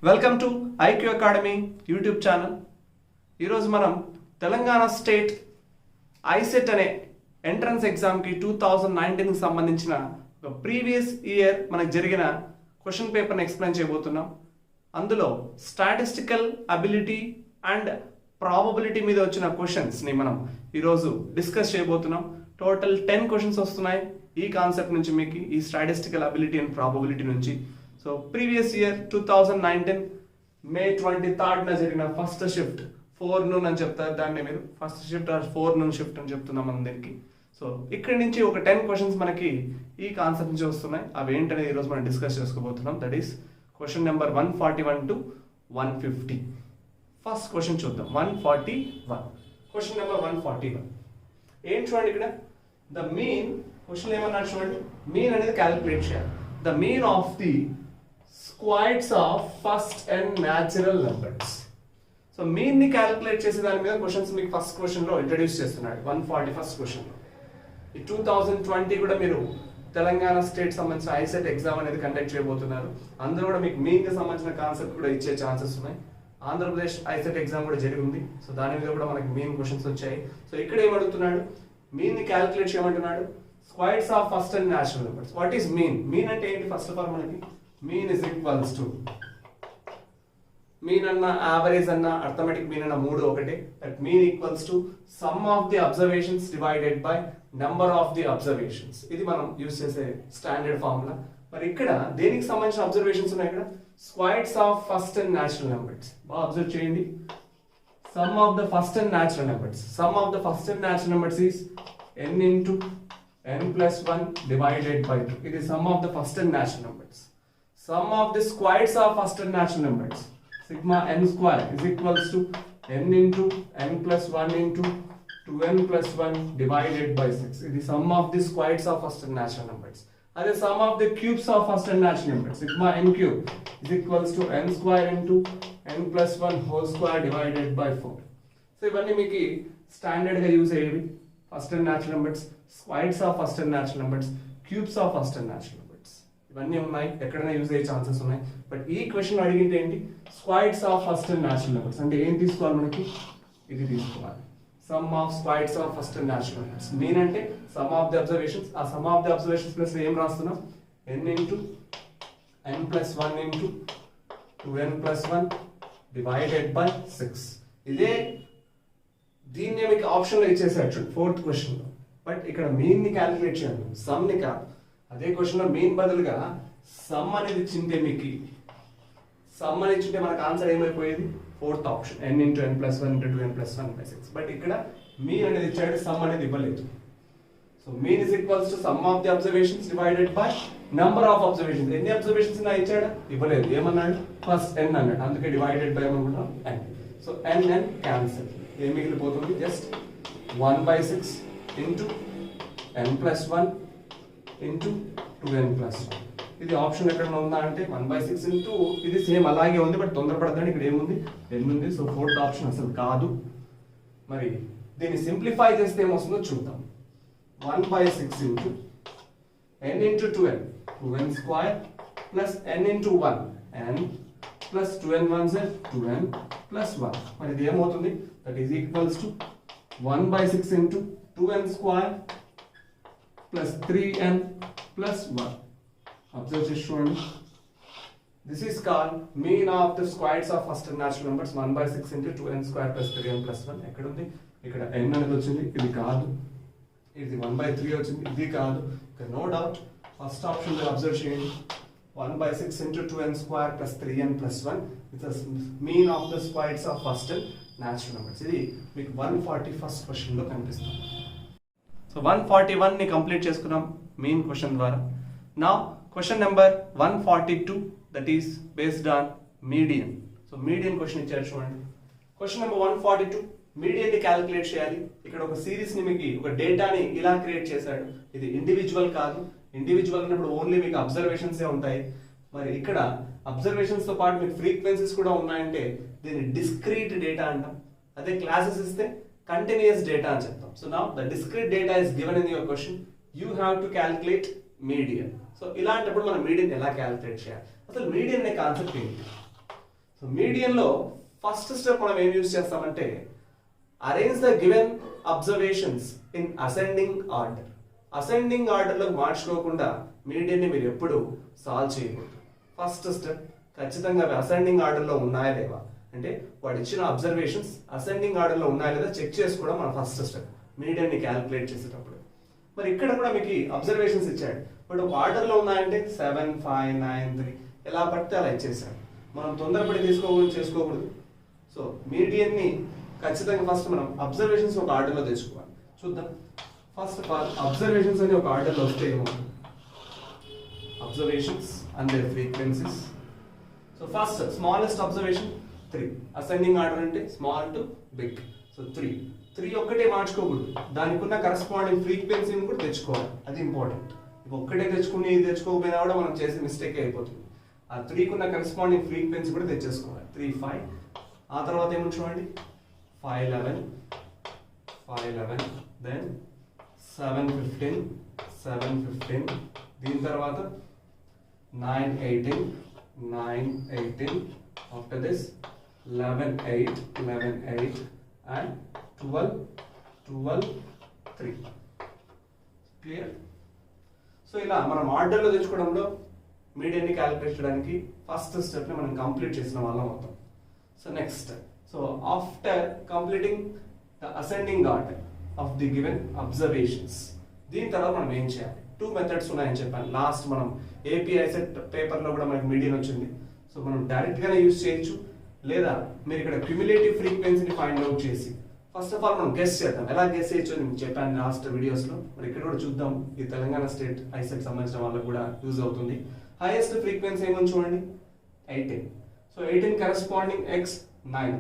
Welcome to IQ academy YouTube channel. ఈరోజు మనం Telangana state ICET అనే ఎంట్రన్స్ ఎగ్జామ్కి 2019కి సంబంధించిన ఒక ప్రీవియస్ ఇయర్ మనకు జరిగిన క్వశ్చన్ పేపర్ని ఎక్స్ప్లెయిన్ చేయబోతున్నాం. అందులో స్టాటిస్టికల్ అబిలిటీ అండ్ ప్రాబబిలిటీ మీద వచ్చిన క్వశ్చన్స్ని మనం ఈరోజు డిస్కస్ చేయబోతున్నాం. టోటల్ 10 క్వశ్చన్స్ వస్తున్నాయి ఈ కాన్సెప్ట్ నుంచి, మీకు ఈ స్టాటిస్టికల్ అబిలిటీ అండ్ ప్రాబబిలిటీ నుంచి. సో ప్రీవియస్ ఇయర్ 2019 మే 23rd జరిగిన ఫస్ట్ షిఫ్ట్ 4 noon అని చెప్తారు, దాన్ని మీరు ఫస్ట్ షిఫ్ట్ 4 noon షిఫ్ట్ అని చెప్తున్నాం మనం దీనికి. సో ఇక్కడి నుంచి ఒక 10 క్వశ్చన్స్ మనకి ఈ కాన్సెప్ట్ నుంచి వస్తున్నాయి. అవి ఏంటనేది ఈరోజు మనం డిస్కస్ చేసుకోబోతున్నాం. That is question number 141 to 150. First question చూద్దాం. 141 క్వశ్చన్ నెంబర్ 141 ఏం చూడండి, ఇక్కడ ద మీన్ క్వశ్చన్ ఏమన్నాడు చూడండి. మీన్ అనేది క్యాలిక్యులేట్ చేయాలి. The mean of the squares of first n natural numbers. So mean ని క్యాలిక్యులేట్ చేసే దాని మీద క్వశ్చన్స్ మీకు ఫస్ట్ క్వశ్చన్ లో ఇంట్రడ్యూస్ చేస్తున్నాడు. 141 క్వశ్చన్ లో ఈ 2020 కూడా మీరు తెలంగాణ స్టేట్ సంబంధించిన ఐసెట్ ఎగ్జామ్ అనేది కండక్ట్ చేయబోతున్నారు. అందులో కూడా మీకు మీన్ కి సంబంధించిన కాన్సెప్ట్ కూడా ఇచ్చే ఛాన్సెస్ ఉన్నాయి. ఆంధ్రప్రదేశ్ ఐసెట్ ఎగ్జామ్ కూడా జరిగింది. సో దాని మీద కూడా మనకి మీన్ క్వశ్చన్స్ వచ్చాయి. సో ఇక్కడ ఏమడుగుతున్నాడు, మీన్ ని క్యాలిక్యులేట్ చేయమంటున్నాడు. Squares of first n natural numbers. What is mean? Mean అంటే ఏంటి? ఫస్ట్ ఆఫ్ ఆల్ మనకి mean is equals to, mean అన్న యావరేజ్ అన్న అర్థమెటిక్ మీన్ అన్న మూడు ఒకటే. That mean equals to sum of the observations divided by number of the observations. ఇది మనం యూజ్ చేసే స్టాండర్డ్ ఫార్ములా. మరి ఇక్కడ దేనికి సంబంధించిన అబ్జర్వేషన్స్ ఉన్నాయి? ఇక్కడ squares of first n natural numbers. బాగా అబ్జర్వ్ చేయండి. Sum of the first n natural numbers. Sum of the first n natural numbers is n into n plus 1 divided by 2. It is sum of the first and natural numbers. Sum of the squares of first and natural numbers. Sigma n square is equals to n into n plus 1 into 2n plus 1 divided by 6. It is sum of the squares of first and natural numbers. And the sum of the cubes of first and natural numbers. Sigma n cube is equals to n square into n plus 1 whole square divided by 4. So ఇవన్నీ మీకు standard గా use అయ్యేవి. First n natural numbers, squares of first n natural numbers, cubes of first n natural numbers, ఇవన్నీ ఉన్నాయి. ఎక్కడైనా use అయ్యే chances ఉన్నాయి. But ఈ క్వశ్చన్ అడిగింది ఏంటి? Squares of first n natural numbers అంటే ఏం తీసుకోవాలి మనకి? ఇది తీసుకోవాలి. Sum of squares of first n natural numbers. Mean అంటే సమ్ ఆఫ్ ది అబ్జర్వేషన్స్. ఆ sum of the observations plus ఏం రాస్తున్నాం? n into n plus 1 into 2n plus 1 divided by 6. ఇదే దీన్ని మీకు ఆప్షన్ లో ఇచ్చేసాడు చూడండి ఫోర్త్ క్వశ్చన్ లో. బట్ ఇక్కడ మీన్ ని క్యాలిక్యులేట్ చేయాలి, సమ్ ని కాదు. అదే క్వశ్చన్ లో మీన్ బదులుగా సమ్ అనేది ఇచ్చింటే, మీకు సమ్ అని ఇచ్చింటే మనకు ఆన్సర్ ఏమైపోయేది? Fourth option n into n plus 1 into 2n plus 1 by 6. But ఇక్కడ మీన్ అనేది ఇచ్చాడు, సమ్ అనేది ఇవ్వలేదు. So mean is equals to sum of the observations divided by number of observations. ఎన్ని అబ్జర్వేషన్స్ నా ఇచ్చాడు? ఇవ్వలేదు. ఏమన్నాడు? ఫస్ట్ n అన్నాడు, అందుకే డివైడెడ్ బై ఏమనుకుంటాం? n. So n cancel. ఏం మిగిలిపోతుంది? Just 1/6 into n plus 1 into 2n plus 1. ఇది ఆప్షన్ ఎక్కడ ఉందా అంటే 1/6 ఇంటూ ఇది సేమ్ అలాగే ఉంది. బట్ తొందరపడద్దండి, ఇక్కడ ఏముంది? n ఉంది. సో ఫోర్త్ ఆప్షన్ అసలు కాదు. మరి దీన్ని సింప్లిఫై చేస్తే ఏమొస్తుందో చూద్దాం. 1/6 into n into 2n, 2n square plus n into 1, n plus 2n 1 2n plus 1. మరి ఇది ఏమవుతుంది? That is equals to 1/6 into 2n square plus 3n plus 1. Observe చేసి చూడండి. This is called mean of the squares of first n natural numbers. 1/6 into 2n square plus 3n plus 1. ఎక్కడ ఉంది? ఇక్కడ n అనేది వచ్చింది, ఇది కాదు. ఇది 1/3 వచ్చింది, ఇది కాదు. ఇక్కడ no doubt first option observe చేయండి. 1/6 into 2n square plus 3n plus 1 is the mean of the squares of first and natural numbers. ఇది మీకు 141st క్వశ్చన్ లో కనిపిస్తుంది. సో 141 ని కంప్లీట్ చేసుకున్నాం మెయిన్ క్వశ్చన్ ద్వారా. Now question number 142 that is based on median. So median question ఇచ్చారు చూడండి. Question number 142 median ని క్యాలిక్యులేట్ చేయాలి. ఇక్కడ ఒక సిరీస్ ని మీకు ఒక డేటాని ఇలా క్రియేట్ చేశాడు. ఇది ఇండివిజువల్ కాదు. ఇండివిజువల్ అన్నప్పుడు ఓన్లీ మీకు అబ్జర్వేషన్స్ ఉంటాయి. మరి ఇక్కడ అబ్జర్వేషన్స్ తో పాటు మీకు ఫ్రీక్వెన్సీస్ కూడా ఉన్నాయంటే దీన్ని డిస్క్రీట్ డేటా అంటాం. అదే క్లాసెస్ ఇస్తే కంటిన్యూస్ డేటా అని చెప్తాం. So now the discrete data is given in your question. You have to calculate median. So ఇలాంటప్పుడు మనం మీడియన్ ఎలా క్యాలిక్యులేట్ చేయాలి? అసలు మీడియన్ అనే కాన్సెప్ట్ ఏంటి? సో మీడియన్లో ఫస్ట్ స్టెప్ మనం ఏం యూజ్ చేస్తామంటే arrange the given observations in ascending order. Ascending ఆర్డర్లో మార్చుకోకుండా మీడియన్ని మీరు ఎప్పుడు సాల్వ్ చేయకూడదు. ఫస్ట్ స్టెప్ ఖచ్చితంగా అవి అసెండింగ్ ఆర్డర్లో ఉన్నాయా లేవా అంటే వాడు ఇచ్చిన అబ్జర్వేషన్స్ అసెండింగ్ ఆర్డర్లో ఉన్నాయా లేదా చెక్ చేసుకోవడం మన ఫస్ట్ స్టెప్ మీడియన్ని క్యాలిక్యులేట్ చేసేటప్పుడు. మరి ఇక్కడ కూడా మీకు అబ్జర్వేషన్స్ ఇచ్చాడు, బట్ ఒక ఆర్డర్లో ఉన్నాయంటే 7, 5, 9, 3 ఎలా పడితే అలా ఇచ్చేసాడు. మనం తొందరపడి చేసుకోకూడదు. సో మీడియన్ని ఖచ్చితంగా ఫస్ట్ మనం అబ్జర్వేషన్స్ ఒక ఆర్డర్లో తెచ్చుకోవాలి. చూద్దాం. ఫస్ట్ ఆఫ్ ఆల్ అబ్జర్వేషన్స్ అని ఒక ఆర్డర్లో వస్తే ఏమవుతుంది, observations and their frequencies. So first smallest observation 3, ascending order అంటే స్మాల్ టు బిగ్. సో 3 ఒక్కటే మార్చుకోకూడదు, దానికి ఉన్న కరస్పాండింగ్ ఫ్రీక్వెన్సీని కూడా తెచ్చుకోవాలి, అది ఇంపార్టెంట్. ఒక్కటే తెచ్చుకుని ఇది తెచ్చుకోకపోయినా కూడా మనం చేసే మిస్టేక్ అయిపోతుంది. ఆ 3కి ఉన్న కరస్పాండింగ్ ఫ్రీక్వెన్సీ కూడా తెచ్చేసుకోవాలి. 3, 5. ఆ తర్వాత ఏమో చూడండి 5, 11, దెన్ 7, 15. దీని తర్వాత 9, 18. After this 11, 8 and 12, 3. Clear? So ఇలా మనం ఆర్డర్లో తెచ్చుకోవడంలో మీడియన్ని క్యాలిక్యులేట్ చేయడానికి ఫస్ట్ స్టెప్ని మనం కంప్లీట్ చేసిన వాళ్ళం అవుతాం. So next, so after completing the ascending order of the given observations, దీని తర్వాత మనం ఏం చేయాలి? 2 మెథడ్స్ ఉన్నాయని చెప్పాను లాస్ట్. మనం ఏపీఐ సెట్ పేపర్లో కూడా మనకి మీడియన్ వచ్చింది. సో మనం డైరెక్ట్గానే యూజ్ చేయొచ్చు, లేదా మీరు ఇక్కడ క్యుములేటివ్ ఫ్రీక్వెన్సీని ఫైండ్ అవుట్ చేసి ఫస్ట్ ఆఫ్ ఆల్ మనం గెస్ చేద్దాం. ఎలా గెస్ చేయొచ్చు అని చెప్పాను లాస్ట్ వీడియోస్లో. మరి ఇక్కడ కూడా చూద్దాం, ఈ తెలంగాణ స్టేట్ ఐసెట్ సంబంధించిన వాళ్ళకి కూడా యూజ్ అవుతుంది. హైయెస్ట్ ఫ్రీక్వెన్సీ ఏమని చూడండి 18. So 18 corresponding x 9.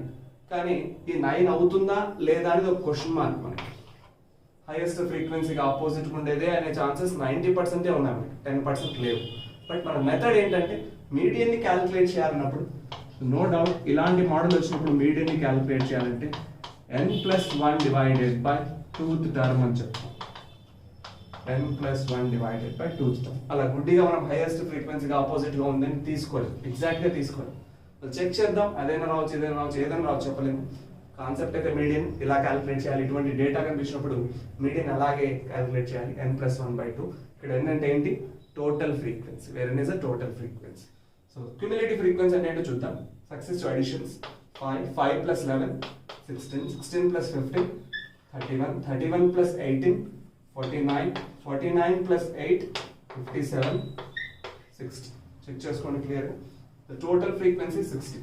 కానీ ఈ 9 అవుతుందా లేదా అనేది ఒక క్వశ్చన్ మార్క్ మనకి. హైయెస్ట్ ఫ్రీక్వెన్సీకి ఆపోజిట్ ఉండేదే అనే ఛాన్సెస్ 90% ఉన్నాయి మనకి, 10% లేవు. బట్ మన మెథడ్ ఏంటంటే మీడియన్ని క్యాలిక్యులేట్ చేయాలన్నప్పుడు నో డౌట్ ఇలాంటి మోడల్ వచ్చినప్పుడు మీడియన్ని క్యాలిక్యులేట్ చేయాలంటే n+1 divided by 2th term అని చెప్తాం. n+1 divided by 2th term. అలా గుడ్డిగా మనం హైయెస్ట్ ఫ్రీక్వెన్సీకి ఆపోజిట్గా ఉందని తీసుకోలేదు, ఎగ్జాక్ట్గా తీసుకోలేదు. చెక్ చేద్దాం, అదైనా రావచ్చు, ఏదైనా రావచ్చు, చెప్పలేము. కాన్సెప్ట్ అయితే మీడియన్ ఇలా క్యాలిక్యులేట్ చేయాలి. ఇటువంటి డేటా కనిపించినప్పుడు మీడియన్ అలాగే క్యాలిక్యులేట్ చేయాలి. n+1/2. ఇక్కడ n అంటే ఏంటి? Total frequency, where n is a total frequency. So cumulative frequency అంటే ఏంటో చూద్దాం. Successive additions 5 + 11 16, 16 + 15 31 + 18 49 + 8 57 60. చెక్ చేసుకోండి clear. The total frequency 60.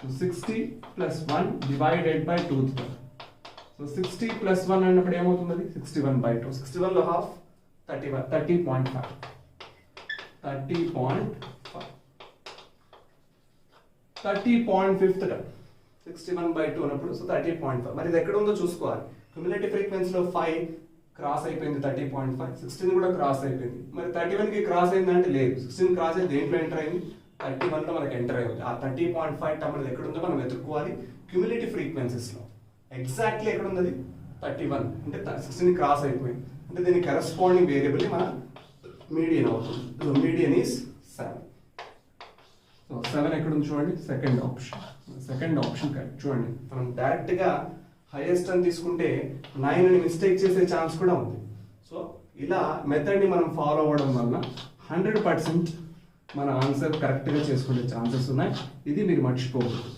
So 60 + 1 divided by 2th term. So 60 + 1 అన్నప్పుడు ఏమవుతుంది? 61/2. 61లో హాఫ్ 30.5. 30.5th టర్మ్ 61/2 అన్నప్పుడు. సో 30.5. మరి ఇది ఎక్కడ ఉందో చూసుకోవాలి. క్యుములేటివ్ ఫ్రీక్వెన్సీలో 5 క్రాస్ అయిపోయింది, 30.5. 16 కూడా క్రాస్ అయిపోయింది. మరి 31కి క్రాస్ అయిందంటే లేదు. 16 క్రాస్ అయితే దేంట్లో ఎంటర్ అయింది? 31లో మనకి ఎంటర్ అయింది. ఆ 30.5 టర్మ్ అనేది ఎక్కడ ఉందో మనం వెతుక్కోవాలి క్యుములేటివ్ ఫ్రీక్వెన్సీస్లో. ఎగ్జాక్ట్లీ ఎక్కడ ఉంది? 31. అంటే 16 క్రాస్ అయిపోయింది. అంటే దీనికి కరెస్పాండింగ్ వేరియబుల్ మన మీడియన్ అవుతుంది. So median is 7. సో 7 ఎక్కడ ఉంది చూడండి, సెకండ్ ఆప్షన్ కరెక్ట్. చూడండి, మనం డైరెక్ట్గా హైయెస్ట్ అని తీసుకుంటే 9 అని మిస్టేక్ చేసే ఛాన్స్ కూడా ఉంది. సో ఇలా మెథడ్ని మనం ఫాలో అవ్వడం వల్ల 100% మన ఆన్సర్ కరెక్ట్గా చేసుకునే ఛాన్సెస్ ఉన్నాయి. ఇది మీరు మర్చిపోకూడదు.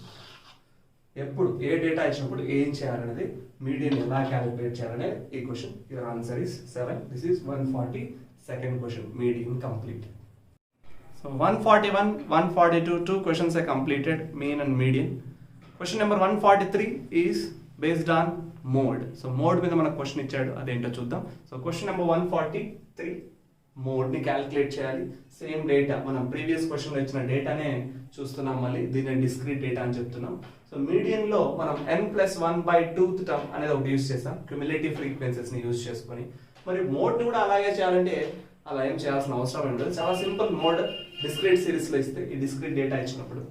ఎప్పుడు ఏ డేటా ఇచ్చినప్పుడు ఏం చేయాలనేది, మీడియన్ ఎలా క్యాలిక్యులేట్ చేయాలనేది ఈ question. Your answer is 7. This is 142nd question, median complete. So 141, 142, 2 questions are completed, mean and median. Question number 143 is based on mode. So mode మీద మనకు క్వశ్చన్ ఇచ్చాడు, అదేంటో చూద్దాం. సో క్వశ్చన్ నెంబర్ 143, మోడ్ ని calculate చేయాలి. Same data, మనం previous క్వశ్చన్లో ఇచ్చిన డేటానే చూస్తున్నాం, మళ్ళీ దీన్ని డిస్క్రీట్ డేటా అని చెప్తున్నాం. సో మీడియన్ లో మనం n+1/2th టర్మ్ అనేది ఒకటి యూజ్ చేస్తాం, క్యుములేటివ్ ఫ్రీక్వెన్సీస్ ని యూజ్ చేసుకొని. మరి మోడ్ ని కూడా అలాగే చేయాలంటే అలా ఏం చేయాల్సిన అవసరం ఉండదు. చాలా సింపుల్ మోడ్. డిస్క్రీట్ సిరీస్ లో ఇస్తే ఈ డిస్క్రీట్ డేటా ఇచ్చినప్పుడు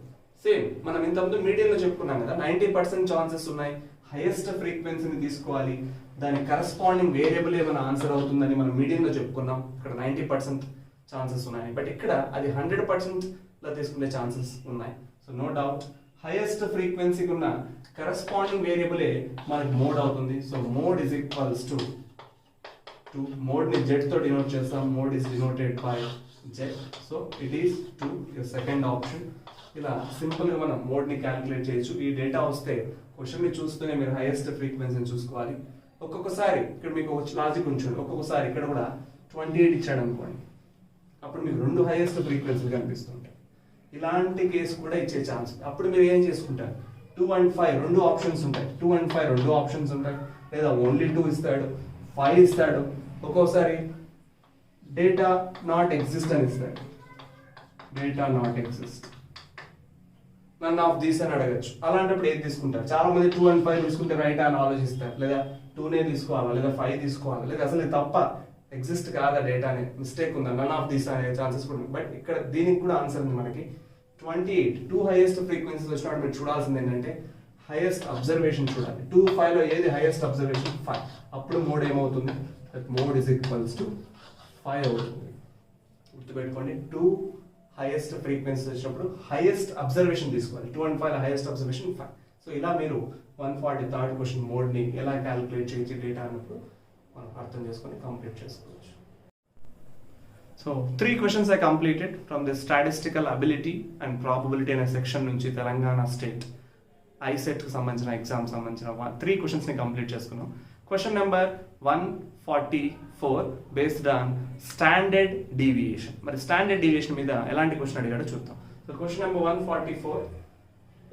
సేమ్ మనం ఇంతకుముందు మీడియన్ లో చెప్పుకున్నాం కదా, 90% ఛాన్సెస్ ఉన్నాయి. హైయెస్ట్ ఫ్రీక్వెన్సీని తీసుకోవాలి, దానికి కరస్పాండింగ్ వేరియబుల్ ఏమైనా ఆన్సర్ అవుతుందని మనం మీడియన్ లో చెప్పుకున్నాం. ఇక్కడ 90% ఛాన్సెస్ ఉన్నాయి, బట్ ఇక్కడ అది 100% లో తీసుకునే ఛాన్సెస్ ఉన్నాయి. సో నో డౌట్ హైయెస్ట్ ఫ్రీక్వెన్సీకి ఉన్న కరెస్పాండింగ్ వేరియబులే మనకి మోడ్ అవుతుంది. So mode is equals to mode ని జెడ్ తో డినోట్ చేస్తాం. Mode is denoted by Z. So it is 2 second option. ఇలా సింపుల్ గా మనం మోడ్ ని క్యాలిక్యులేట్ చేయొచ్చు. ఈ డేటా వస్తే క్వశ్చన్ ని చూస్తూనే మీరు హైయెస్ట్ ఫ్రీక్వెన్సీని చూసుకోవాలి. ఒక్కొక్కసారి ఇక్కడ మీకు లాజిక్ ఉంచండి, ఒక్కొక్కసారి ఇక్కడ కూడా 28 ఇచ్చాడు అనుకోండి, అప్పుడు మీకు 2 హైయెస్ట్ ఫ్రీక్వెన్సీలు కనిపిస్తుంటాయి. ఇలాంటి కేసు కూడా ఇచ్చే ఛాన్స్. అప్పుడు మీరు ఏం చేసుకుంటారు, 2 and 5 2 ఆప్షన్స్ ఉంటాయి. 2 and 5 2 ఆప్షన్స్ ఉంటాయి. లేదా ఓన్లీ 2 ఇస్తాడు, 5 ఇస్తాడు, ఒక్కోసారి డేటా నాట్ ఎగ్జిస్ట్ అని ఇస్తాడు. Data not exist, none of these అని అడగచ్చు. అలాంటప్పుడు ఏది తీసుకుంటారు? చాలా మంది 2 and 5 తీసుకుంటే రైట్ అని ఆలోచిస్తారు. లేదా 2నే తీసుకోవాలా, లేదా 5 తీసుకోవాలా, లేదా అసలు తప్ప ఎగ్జిస్ట్ కాదా డేటా అనే మిస్టేక్ ఉందా, నన్ ఆఫ్ దీస్ అనే ఛాన్సెస్ కూడా. బట్ ఇక్కడ దీనికి కూడా ఆన్సర్ ఉంది మనకి 28. 2 హైయెస్ట్ ఫ్రీక్వెన్సీస్ వచ్చినప్పుడు మీరు చూడాల్సింది ఏంటంటే హైయెస్ట్ అబ్జర్వేషన్ చూడాలి. 2, 5 లో ఏది హైయెస్ట్ అబ్జర్వేషన్? 5. అప్పుడు మోడ్ ఏమవుతుంది? మోడ్ ఈజ్ ఈక్వల్స్ టు 5 అవుతుంది. గుర్తుపెట్టుకోండి, 2 హైయెస్ట్ ఫ్రీక్వెన్సీస్ వచ్చినప్పుడు హైయెస్ట్ అబ్జర్వేషన్ తీసుకోవాలి. 2 and 5 హైయెస్ట్ అబ్జర్వేషన్ 5. సో ఇలా మీరు 143rd క్వశ్చన్ మోడ్ ని ఎలా క్యాలిక్యులేట్ చేయొచ్చు డేటా అన్నప్పుడు మనం అర్థం చేసుకొని కంప్లీట్ చేసుకోవచ్చు. So 3 questions I completed from the statistical ability and probability అనే సెక్షన్ నుంచి తెలంగాణ స్టేట్ ఐసెట్ కి సంబంధించిన ఎగ్జామ్ సంబంధించిన 3 questions ని కంప్లీట్ చేసుకున్నాం. Question number 144 based on standard deviation. మరి స్టాండర్డ్ డీవియేషన్ మీద ఎలాంటి క్వశ్చన్ అడిగాడో చూద్దాం. So question number 144,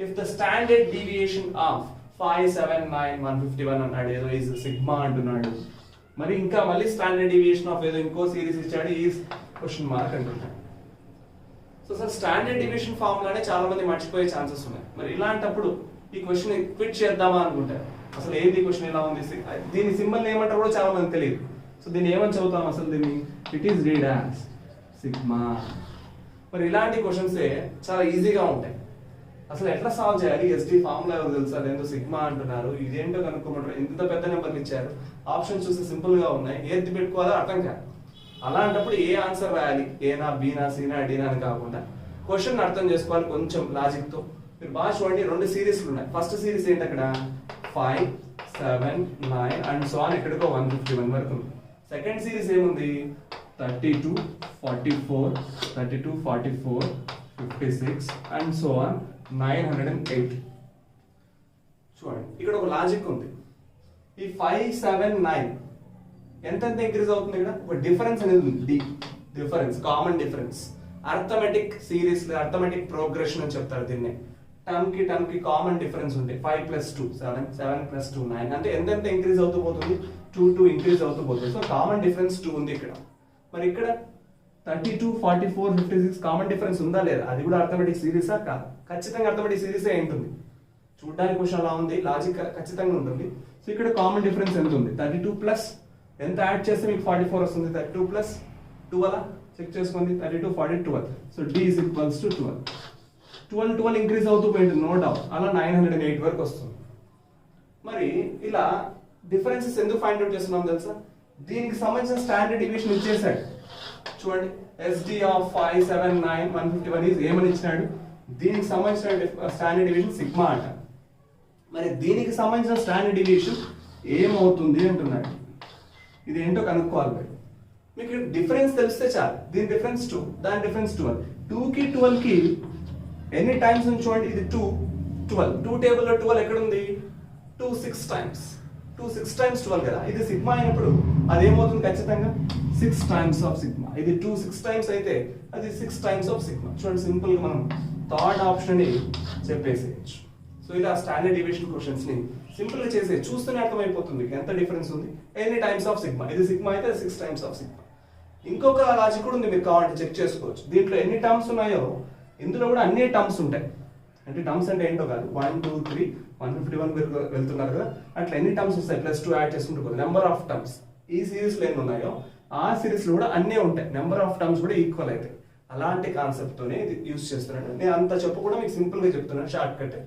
if the standard deviation of 5, 7, 9, 151 అన్నాడు, ఏదో ఈజ్ సిగ్మా అంటున్నాడు. మరి ఇంకా మళ్ళీ స్టాండర్డ్ డీవియేషన్ ఆఫ్ ఏదో ఇంకో సిరీస్ ఇచ్చాడు, ఈ క్వశ్చన్ మార్క్ అంటున్నాడు. సో సార్ స్టాండర్డ్ డీవియేషన్ ఫార్ములానే చాలా మంది మర్చిపోయే ఛాన్సెస్ ఉన్నాయి. మరి ఇలాంటప్పుడు ఈ క్వశ్చన్ క్విట్ చేద్దామా అనుకుంటారు. అసలు ఏంది క్వశ్చన్ ఎలా ఉంది, దీని సింబల్ ఏమంటారు కూడా చాలా మంది తెలియదు. సో దీన్ని ఏమని చదువుతాం అసలు? దీన్ని it is read as sigma. మరి ఇలాంటి క్వశ్చన్సే చాలా ఈజీగా ఉంటాయి. అసలు ఎట్లా సాల్వ్ చేయాలి? ఎస్డి ఫార్ములా ఎవరు తెలుసు, అదేంటో సిగ్మా అంటున్నారు, ఇదేంటో కనుక్కోమంటారు, ఇంత పెద్ద నెంబర్లు ఇచ్చారు, ఆప్షన్స్ చూస్తే సింపుల్ గా ఉన్నాయి, ఏది పెట్టుకోవాలో అర్థం కాదు. అలాంటప్పుడు ఏ ఆన్సర్ రాయాలి, ఏనా, బీనా, సీనా, డీనా అని కాకుండా క్వశ్చన్ అర్థం చేసుకోవాలి కొంచెం లాజిక్ తో. మీరు బాగా చూడండి, 2 సిరీస్లు ఉన్నాయి. ఫస్ట్ సిరీస్ ఏంటి అక్కడ 5, 7, 9 అండ్ సో ఆన్ ఎక్కడికో 151 వరకు ఉంది. సెకండ్ సిరీస్ ఏముంది 32, 44, 32, 44, 56 అండ్ సో ఆన్ 908. చూడండి ఇక్కడ ఒక లాజిక్ ఉంది. ఈ 5, 7, 9 ఎంత ఇంక్రీజ్ అవుతుంది? ఇక్కడ ఒక డిఫరెన్స్ అనేది ఉంది, D difference, common difference. Arithmetic series, arithmetic progression అని చెప్తారు దీన్ని. టర్మ్ కి కామన్ డిఫరెన్స్ ఉంటాయి. 5 + 2 7, 7 + 2 9. అంటే ఎంత ఇంక్రీజ్ అవుతూ పోతుంది? 2 ఇంక్రీజ్ అవుతూ పోతుంది. సో కామన్ డిఫరెన్స్ 2 ఉంది ఇక్కడ. మరి ఇక్కడ 32, 44, 56 కామన్ డిఫరెన్స్ ఉందా లేదా? అది కూడా అర్థమెటిక్ సిరీసా? కాదు, ఖచ్చితంగా అర్థమెటిక్ సిరీసే ఉంటుంది. చూడడానికి క్వశ్చన్ అలా ఉంది, లాజిక్ ఖచ్చితంగా ఉంటుంది. సో ఇక్కడ కామన్ డిఫరెన్స్ ఎంత ఉంది? 32 ప్లస్ ఎంత యాడ్ చేస్తే మీకు 44 వస్తుంది? 32 + 12 చెక్ చేసుకోండి. 32, 40, 12. So D = 12. 12 ఇంక్రీజ్ అవుతూ పోయింది, నో డౌట్. అలా 908 వరకు వస్తుంది. మరి ఇలా డిఫరెన్సెస్ ఎందుకు ఫైండ్ అవుట్ చేస్తున్నాం తెలుసా? దీనికి సంబంధించిన స్టాండర్డ్ డీవియేషన్ ఇచ్చేసాడు. చూడండి, SD ఆఫ్ 5, 7, 9, 151 ఈజ్ ఏమని ఇచ్చినాడు? దీనికి సంబంధించిన స్టాండర్డ్ డీవియేషన్ సిగ్మా అంట. మరి దీనికి సంబంధించిన స్టాండర్డ్ డీవియేషన్ ఏమవుతుంది అంటున్నాడు. ఇది ఏంటో కనుక్కోవాలి మీరు. మీకు డిఫరెన్స్ తెలిస్తే చాలు. దీని డిఫరెన్స్ 2, దాని డిఫరెన్స్ 12. 2కి 12కి ఎన్ని టైమ్స్ ఉంది చూడండి. ఇది 2, 12. 2 టేబుల్లో 12 ఎక్కడ ఉంది? 2 6 టైమ్స్. 2 6 టైమ్స్ 12 కదా. ఇది సిగ్మా అయినప్పుడు అది ఏమవుతుంది? ఖచ్చితంగా 6 టైమ్స్ ఆఫ్ సిగ్మా. ఇది 2 6 టైమ్స్ అయితే అది 6 టైమ్స్ ఆఫ్ సిగ్మా. చూడండి, సింపుల్ గా మనం థర్డ్ ఆప్షన్ ని చెప్పేసేయచ్చు. సో ఇలా స్టాండర్డ్ డీవియేషన్ క్వశ్చన్స్ ని సింపుల్ గా చేసే చూస్తూనే అర్థమైపోతుంది ఎంత డిఫరెన్స్ ఉంది. ఎన్ని టైమ్స్ ఆఫ్ సిగ్మా, ఇది సిగ్మా అయితే 6 టైమ్స్ ఆఫ్ సిగ్మా. ఇంకొక లాజిక్ కూడా ఉంది, మీరు కావాలంటే చెక్ చేసుకోవచ్చు. దీంట్లో ఎన్ని టర్మ్స్ ఉన్నాయో ఇందులో కూడా అన్ని టర్మ్స్ ఉంటాయి. అంటే టర్మ్స్ అంటే ఏంటో కాదు, 1 2 3 151 వెళ్తున్నారు కదా, అట్లా ఎన్ని టర్మ్స్ వస్తాయి, +2 యాడ్ చేసుకుంటూ నెంబర్ ఆఫ్ టర్మ్స్. ఈ సిరీస్ లో ఎన్ని ఉన్నాయో ఆ సిరీస్ లో కూడా అన్నీ ఉంటాయి, నెంబర్ ఆఫ్ టర్మ్స్ కూడా ఈక్వల్ అవుతాయి. అలాంటి కాన్సెప్ట్ తోనే ఇది యూస్ చేస్తున్నాను. నేను అంత చెప్పకుండా మీకు సింపుల్ గా చెప్తున్నాను, షార్ట్ కట్.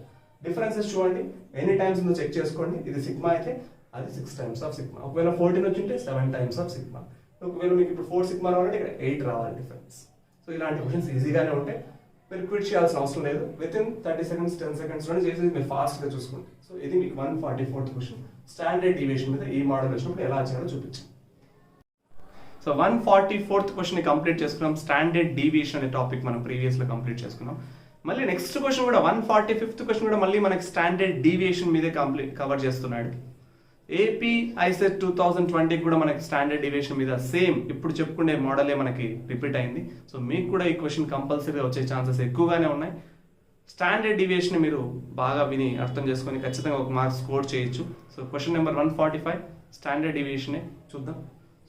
డిఫరెన్సెస్ చూడండి, ఎన్ని టైమ్స్ ఉందో చెక్ చేసుకోండి. ఇది సిగ్మా అయితే అది 6 టైమ్స్ ఆఫ్ సిగ్మా. ఒకవేళ 14 వచ్చింటే 7 టైమ్స్ ఆఫ్ సిగ్మా. ఒకవేళ మీకు ఇప్పుడు 4 సిగ్మా రావాలంటే ఇక్కడ 8 రావాలి డిఫరెన్స్. సో ఇలాంటి క్వశ్చన్స్ ఈజీగానే ఉంటాయి. మీరు క్విట్ చేయాల్సిన అవసరం లేదు. విత్ ఇన్ 30 seconds 10 seconds లోనే చేసి మీరు ఫాస్ట్గా చూసుకోండి. సో ఇది మీకు 144th క్వశ్చన్. స్టాండర్డ్ డీవియేషన్ మీద ఈ మోడల్ వచ్చినప్పుడు ఎలా చేయాలో చూపించాను. సో 144th క్వశ్చన్ కంప్లీట్ చేసుకున్నాం. స్టాండర్డ్ డీవియేషన్ అనే టాపిక్ మనం ప్రీవియస్లో కంప్లీట్ చేసుకున్నాం. మళ్ళీ నెక్స్ట్ క్వశ్చన్ కూడా 145th క్వశ్చన్ కూడా మళ్ళీ మనకి స్టాండర్డ్ డీవియేషన్ మీదే కవర్ చేస్తున్నాడు. ఏపీ ఐసెట్ 2020 కూడా మనకి స్టాండర్డ్ డీవియేషన్ మీద సేమ్ ఇప్పుడు చెప్పుకునే మోడలే మనకి రిపీట్ అయింది. సో మీకు కూడా ఈ క్వశ్చన్ కంపల్సరీగా వచ్చే ఛాన్సెస్ ఎక్కువగానే ఉన్నాయి. స్టాండర్డ్ డీవియేషన్ మీరు బాగా విని అర్థం చేసుకొని ఖచ్చితంగా ఒక మార్క్స్ స్కోర్ చేయొచ్చు. సో క్వశ్చన్ నెంబర్ 145 స్టాండర్డ్ డీవియేషన్ చూద్దాం.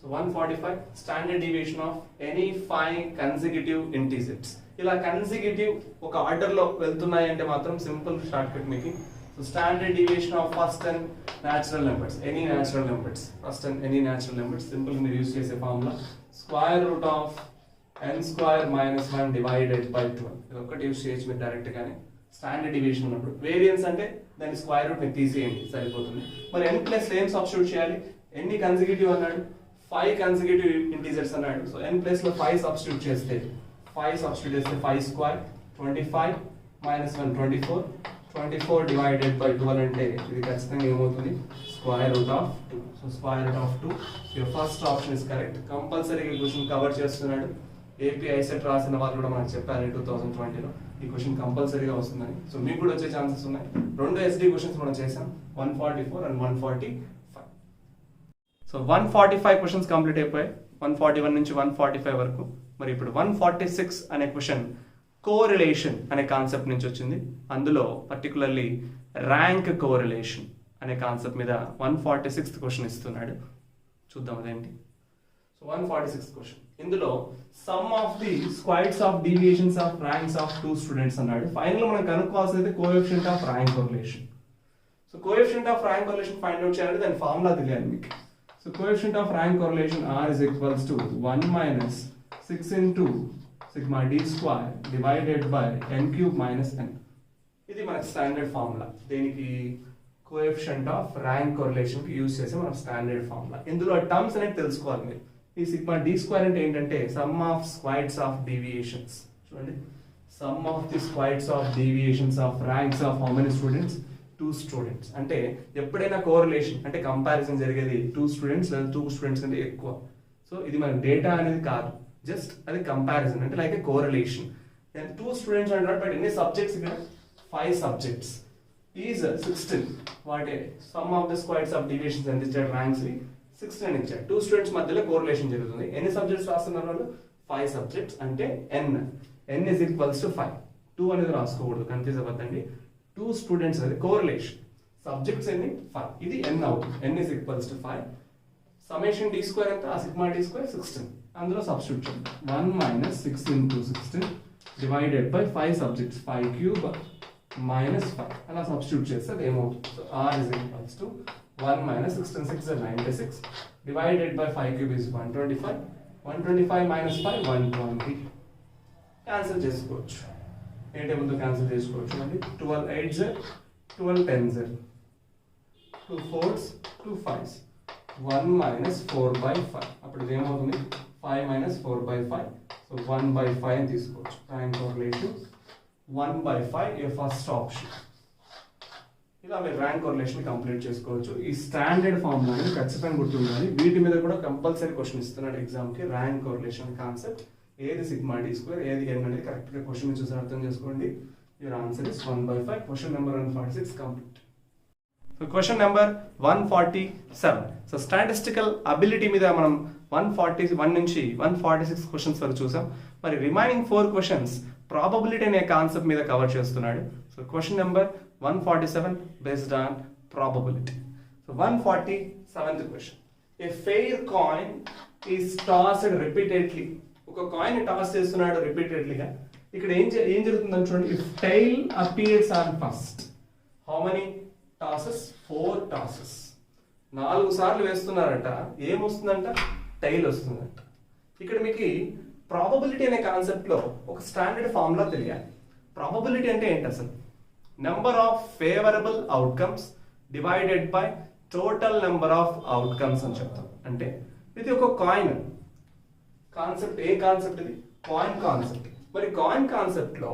So 145 standard deviation of any 5 consecutive integers. ఇలా కన్సిక్యూటివ్ ఒక ఆర్డర్ లో వెళ్తున్నాయి అంటే మాత్రం simple short cut making. So standard deviation of first n natural numbers, any natural numbers, first n any natural numbers simple మీరు use చేసే formula square root of n square minus 1 divided by 12. ఇది ఒకటి use చేయొచ్చు మీరు direct గానే. Standard deviation ఉన్నప్పుడు variance అంటే దాని స్క్వేర్ రూట్ ని తీసేయండి సరిపోతుంది. మరి n ప్లస్ ఏం సబ్స్టిట్యూట్ చేయాలి? ఎన్ని కన్సిక్యూటివ్ అన్నాడు? 5 కన్సిక్యూటివ్ ఇంటిజర్స్ అన్నాడు. సో n ప్లస్ లో 5 సబ్స్టిట్యూట్ చేస్తే 5 స్క్వేర్ 25 మైనస్ 1 24 డివైడెడ్ బై 12 అంటే ఇది ఖచ్చితంగా ఏమవుతుంది? Square root of 2. So square root of 2 your first option is correct. కంపల్సరీగా క్వశ్చన్ కవర్ చేస్తున్నాడు. ఏపీ ఐసెట్ రాసిన వాళ్ళు కూడా మనకు చెప్పారు 2020లో ఈ క్వశ్చన్ కంపల్సరీగా వస్తుందని. సో మీకు కూడా వచ్చే ఛాన్సెస్ ఉన్నాయి. 2 SD క్వశ్చన్స్ మనం చేసాం, 144 అండ్ 145. సో 145 క్వశ్చన్స్ కంప్లీట్ అయిపోయాయి. 141 నుంచి 145 వరకు. మరి ఇప్పుడు 146 అనే క్వశ్చన్ కోరిలేషన్ అనే కాన్సెప్ట్ నుంచి వచ్చింది. అందులో పర్టికులర్లీ ర్యాంక్ కోరిలేషన్ అనే కాన్సెప్ట్ మీద 146th క్వశ్చన్ ఇస్తున్నాడు. చూద్దాం అదేంటి. సో 146th క్వశ్చన్, ఇందులో sum of the squares of deviations of ranks of 2 students అన్నాడు. ఫైనల్ మనం కనుక్కోవాల్సింది coefficient of rank correlation. So coefficient of rank correlation find out చేయాలంటే దాని ఫార్ములా తెలియాలి మీకు. So coefficient of rank correlation R is equals to 1 minus 6 into sigma d square divided by n cube minus n. ఇది మనకి standard formula. దీనికి coefficient of rank correlation కి use చేసే మనం స్టాండర్డ్ ఫార్ములా. ఇందులో టర్మ్స్ అనేది తెలుసుకోవాలి మీరు. ఈ సిగ్మా డి స్క్వేర్ అంటే ఏంటంటే sum of squares of deviations. చూడండి, sum of the squares of deviations of ranks of how many students? 2 students. అంటే ఎప్పుడైనా కోరిలేషన్ అంటే కంపారిజన్ జరిగేది 2 స్టూడెంట్స్ లేదా 2 స్టూడెంట్స్ కంటే ఎక్కువ. సో ఇది మన డేటా అనేది కాదు, జస్ట్ అది కంపారిజన్ అంటే like a correlation. Then 2 students అంటారు, బట్ ఎన్ని సబ్జెక్ట్స్ ఇక్కడ? 5 subjects. Is 16 what's sum of the squares of deviations ఎంత ఇచ్చాడు? ర్యాంక్స్ 16 ఇచ్చాడు. 2 స్టూడెంట్స్ మధ్యలో కోరిలేషన్ జరుగుతుంది. ఎన్ని సబ్జెక్ట్స్ రాస్తున్నారు వాళ్ళు? 5 సబ్జెక్ట్స్ అంటే n is equals to 5. 2 అనేది రాసుకోకూడదు, కన్ఫ్యూజ్ అవ్వద్దండి. 2 స్టూడెంట్స్ అనేది కోరిలేషన్. సబ్జెక్ట్స్ ఎన్ని? 5. ఇది n అవుతుంది. n is equals to 5. Summation d square ఎంత? ఆ సిగ్మా d స్క్వేర్ 16. అందులో సబ్స్టిట్యూట్ చేయండి. 1 minus 6 into 16 divided by 5 subjects, 5 cube minus 5. అలా సబ్స్టిట్యూట్ చేస్తే అది ఏమవుతుంది? So R is equals to 1 minus 16 6 is 96 divided by 5 cube is 125. 125 minus 5 120. Cancel చేసుకోవచ్చు. ఏ టేబుల్తో cancel చేసుకోవచ్చు అండి. 12 8s 12 10s 2 4s 2 5s 1 minus 4 by 5. అప్పుడు ఇది ఏమవుతుంది? 5 minus 4 by 5. సో 1 by 5 అని తీసుకోవచ్చు. Rank correlation 1 by 5 your first option. ఇలా మీరు ర్యాంక్ కోరిలేషన్ కంప్లీట్ చేసుకోవచ్చు. ఈ స్టాండర్డ్ ఫార్ములా అనేది ఖచ్చితంగా గుర్తుండాలి. వీటి మీద కూడా కంపల్సరీ క్వశ్చన్ ఇస్తున్నాడు ఎగ్జామ్కి. ర్యాంక్ కోరిలేషన్ కాన్సెప్ట్, ఏది సిగ్మా డి స్క్వేర్, ఏది n అనేది కరెక్ట్గా క్వశ్చన్ చూసి అర్థం చేసుకోండి. Your answer is 1 by 5. Question number 146 complete. So question number 147. So statistical ability మీద మనం 141 నుంచి 146 క్వశ్చన్స్ వరకు చూసాం. మరి రిమైనింగ్ 4 క్వశ్చన్స్ ప్రాబబిలిటీ అనే కాన్సెప్ట్ మీద కవర్ చేస్తున్నాడు. So question number 147 based on probability. So 147th question, A fair coin is tossed repeatedly. ఒక కాయిన్ టాస్ చేస్తున్నాడు రిపీటెడ్లీగా. ఇక్కడ ఏం జరుగుతుందని చూడండి. If tail appears on first, how many tosses? 4 tosses. 4 సార్లు వేస్తున్నారట. ఏమొస్తుందంట? టైల్ వస్తుందంట. ఇక్కడ మీకు ప్రాబబిలిటీ అనే కాన్సెప్ట్ లో ఒక స్టాండర్డ్ ఫార్ములా తెలియాలి. ప్రాబబిలిటీ అంటే ఏంటి అసలు? Number of favourable outcomes divided by total number of outcomes అని చెప్తాం. అంటే ఇది ఒక కాయిన్ కాన్సెప్ట్. ఏ కాన్సెప్ట్ ఇది? Coin concept. మరి కాయిన్ కాన్సెప్ట్ లో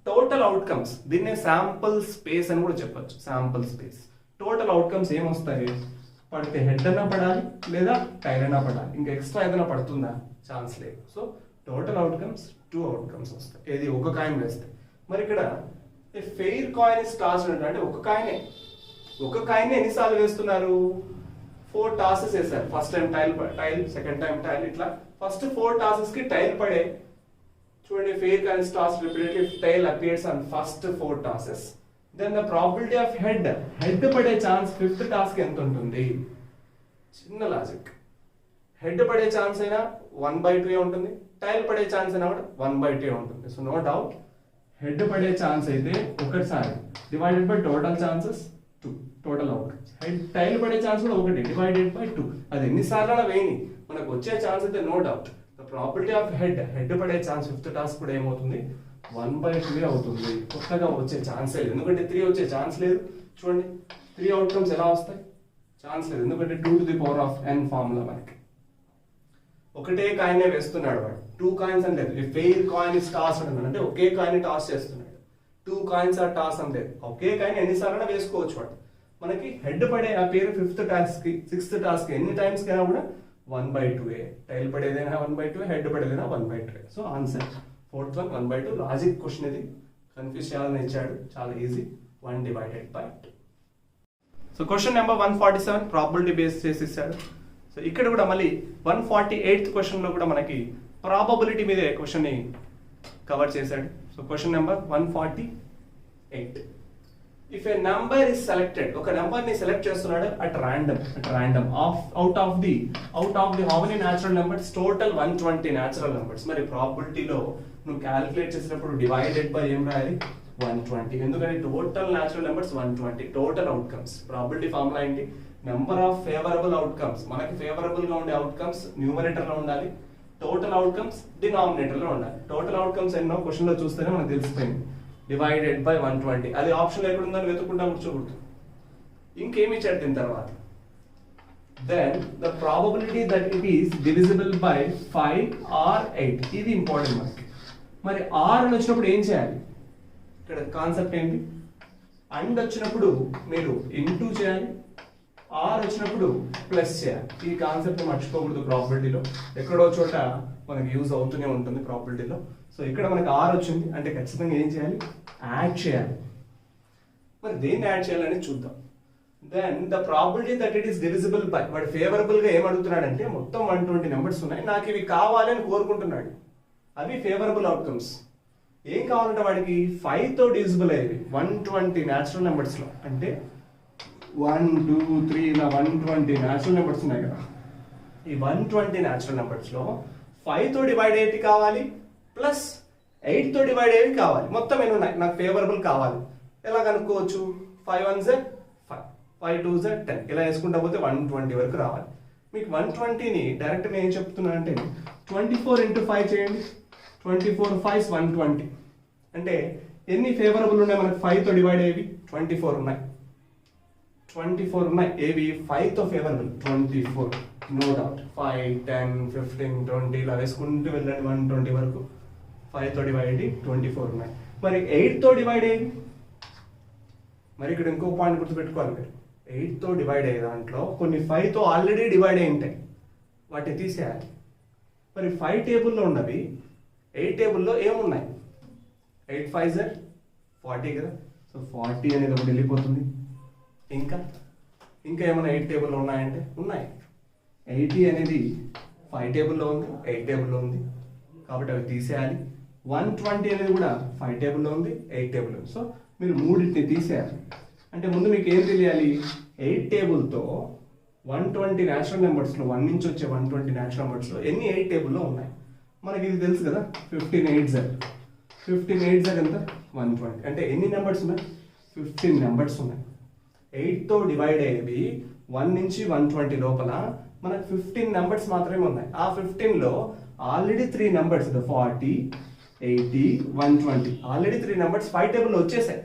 టోటల్ అవుట్కమ్స్, దీన్నే శాంపుల్ స్పేస్ అని కూడా చెప్పొచ్చు. శాంపుల్ స్పేస్ టోటల్ అవుట్కమ్స్ ఏమొస్తాయి? పడితే హెడ్ అన్నా పడాలి లేదా టైల్ అయినా పడాలి, ఇంకా ఎక్స్ట్రా ఏదైనా పడుతుందా? ఛాన్స్ లేదు. సో టోటల్ అవుట్కమ్స్ 2 అవుట్కమ్స్ వస్తాయి, ఏది ఒక కాయిన్ వేస్తే. మరి ఇక్కడ ఫెయిర్ కాయిన్ ఇస్ టాస్డ్ అంటే ఒక కాయిన్ ఎన్నిసార్లు వేస్తున్నారు? 4 టాసెస్ వేస్తారు. First time tail, second time tail, ఇట్లా ఫస్ట్ 4 టాసెస్ కి టైల్ పడే. చూడండి, fair coin is tossed repeatedly, tail appears on first 4 tosses. Then the probability of head పడే ఛాన్స్ 5th టాస్క్ ఎంత ఉంటుంది? చిన్న లాజిక్. హెడ్ పడే ఛాన్స్ అయినా 1/2 ఉంటుంది, టైల్ పడే ఛాన్స్ అయినా కూడా 1/2 ఉంటుంది. సో నో డౌట్ హెడ్ పడే ఛాన్స్ అయితే ఒకసారి divided by total chances 2, total outcomes. Head tile పడే ఛాన్స్ కూడా 1 డివైడెడ్ బై 2. అది ఎన్నిసార్లు వేయని మనకు వచ్చే ఛాన్స్ అయితే no doubt the probability of head పడే ఛాన్స్ 5th టాస్క్ కూడా ఏమవుతుంది? 1/2 అవుతుంది. కొత్తగా వచ్చే ఛాన్సే లేదు, ఎందుకంటే 3 వచ్చే ఛాన్స్ లేదు. చూడండి 3 అవుట్కమ్స్ ఎలా వస్తాయి? ఛాన్స్ లేదు, ఎందుకంటే 2n ఫార్ములా మనకి. ఒకటే కాయిన్ వేస్తున్నాడు వాడు, 2 కాయిన్స్ అని లేదు. ఫెయిర్ కాయిన్ ఇస్ టాస్ అంటే ఒకే కాయిన్ టాస్ చేస్తున్నాడు. 2 కాయిన్స్ ఆర్ టాస్ అని లేదు, ఒకే కాయిన్ ఎన్నిసార్లు వేసుకోవచ్చు వాడు. మనకి హెడ్ పడే ఆ పేరు 5th టాస్క్ కి 6th టాస్క్ ఎన్ని టైమ్స్ కైనా కూడా 1/2. టైల్ పడేదైనా 1/2, హెడ్ పడేదైనా 1/2. So answer 4th one 1/2. Logic question ఇది, కన్ఫ్యూజ్ చేయాలని ఇచ్చాడు, చాలా easy. 1 divided by 2. So question number 147 probability base చేసి ఇచ్చాడు. సో ఇక్కడ కూడా మళ్ళీ 148th క్వశ్చన్ లో కూడా మనకి ప్రాబబిలిటీ మీదే క్వశ్చన్ ని కవర్ చేశాడు. So question number 148. If A number is selected, ఒక నెంబర్ ని సెలెక్ట్ చేస్తున్నాడు at random out of the how many natural numbers? Total 120 natural numbers. మరి ప్రాబిలిటీలో నువ్వు క్యాలిక్యులేట్ చేసినప్పుడు డివైడెడ్ బై ఏం రాయాలి? 120. ఎందుకంటే total natural numbers 120, total outcomes. Probability formula ఏంటి? నెంబర్ ఆఫ్ ఫేవరబుల్ అవుట్కమ్స్, మనకి ఫేవరబుల్ గా ఉండే అవుట్కమ్స్ న్యూమరేటర్ లో ఉండాలి, టోటల్ అవుట్కమ్స్ డినామినేటర్ లో ఉండాలి. టోటల్ అవుట్కమ్స్ ఎన్నో క్వశ్చన్ లో చూస్తేనే మనకు తెలిసిపోయింది. డివైడెడ్ బై 120, అది ఆప్షన్ ఎక్కడ ఉందని వెతుకుంటా కూర్చోకూడదు. ఇంకేమి ఇచ్చాడు దీని తర్వాత? Then the probability that it is divisible by 5 or 8. ఇది ఇంపార్టెంట్ మనకి. మరి ఆర్ అని వచ్చినప్పుడు ఏం చేయాలి? ఇక్కడ కాన్సెప్ట్ ఏంటి? అండ్ వచ్చినప్పుడు మీరు ఇంటూ చేయాలి, ఆర్ వచ్చినప్పుడు ప్లస్ చేయాలి. ఈ కాన్సెప్ట్ మర్చిపోకూడదు. ప్రాబిలిటీలో ఎక్కడో చోట మనకి యూజ్ అవుతూనే ఉంటుంది ప్రాబిలిటీలో. సో ఇక్కడ మనకి ఆర్ వచ్చింది అంటే ఖచ్చితంగా ఏం చేయాలి? యాడ్ చేయాలి. మరి దేన్ని యాడ్ చేయాలని చూద్దాం. Then the probability that it is divisible by, వాడు ఫేవరబుల్ గా ఏమడుగుతున్నాడంటే మొత్తం 120 నెంబర్స్ ఉన్నాయి, నాకు ఇవి కావాలి అని కోరుకుంటున్నాడు. అవి ఫేవరబుల్ అవుట్కమ్స్. ఏం కావాలంటే వాడికి 5 తో డివిజిబుల్ అయ్యేవి 120 న్యాచురల్ నెంబర్స్ లో. అంటే 1, 2, 3 ఇలా 120 న్యాచురల్ నెంబర్స్ ఉన్నాయి కదా. ఈ 120 న్యాచురల్ నెంబర్స్ లో 5 తో డివైడ్ అయ్యేవి కావాలి, ప్లస్ 8 తో డివైడ్ అయ్యేవి కావాలి. మొత్తం ఎన్ని ఉన్నాయి? నాకు ఫేవరబుల్ కావాలి. ఎలా కనుక్కోవచ్చు? 5 1s 5, 5 2s 10, ఇలా వేసుకుంటా పోతే 120 వరకు రావాలి. మీకు 120ని డైరెక్ట్ నేను ఏం చెప్తున్నానంటే 24 into 5 చేయండి. 24 5s 120. అంటే ఎన్ని ఫేవరబుల్ ఉన్నాయి మనకు? 5 తో డివైడ్ అయ్యేవి 24 ఉన్నాయి. 24 ఉన్నాయి ఏవి? 5 తో ఫేవరబుల్ 24. నో డౌట్ 5 10 15 20 ఇలా వేసుకుంటూ వెళ్ళండి 120 వరకు. 5 తో డివైడ్ అయ్యి 24 ఉన్నాయి. మరి 8 తో డివైడ్ అయ్యి, మరి ఇక్కడ ఇంకో పాయింట్ గుర్తుపెట్టుకోవాలి మీరు. 8 తో డివైడ్ అయ్యే దాంట్లో కొన్ని 5 తో ఆల్రెడీ డివైడ్ అయి ఉంటాయి, వాటిని తీసేయాలి. మరి 5 టేబుల్లో ఉన్నవి 8 టేబుల్లో ఏమున్నాయి? 8 5s 40 కదా. సో 40 అనేది ఒకటి వెళ్ళిపోతుంది. ఇంకా ఏమైనా 8 టేబుల్లో ఉన్నాయంటే ఉన్నాయి. 80 అనేది 5 టేబుల్లో ఉంది, 8 టేబుల్లో ఉంది, కాబట్టి అవి తీసేయాలి. 120 అనేది కూడా 5 టేబుల్లో ఉంది, 8 టేబుల్లో ఉంది. సో మీరు మూడింటిని తీసేయాలి. అంటే ముందు మీకు ఏం తెలియాలి? 8 టేబుల్తో 120 న్యాచురల్ నెంబర్స్లో 1 నుంచి వచ్చే 120 న్యాచురల్ నెంబర్స్లో ఎన్ని 8 టేబుల్లో ఉన్నాయి? మనకి ఇది తెలుసు కదా. 15 8s ఎంత? 120. అంటే ఎన్ని నెంబర్స్ ఉన్నాయి? 15 నెంబర్స్ ఉన్నాయి. 8 తో డివైడ్ అయ్యేవి 1 నుంచి 120 లోపల మనకు 15 నెంబర్స్ మాత్రమే ఉన్నాయి. ఆ 15లో ఆల్రెడీ 3 నెంబర్స్ 40 80 120 ఆల్రెడీ 3 నెంబర్స్ 5 టేబుల్లో వచ్చేసాయి.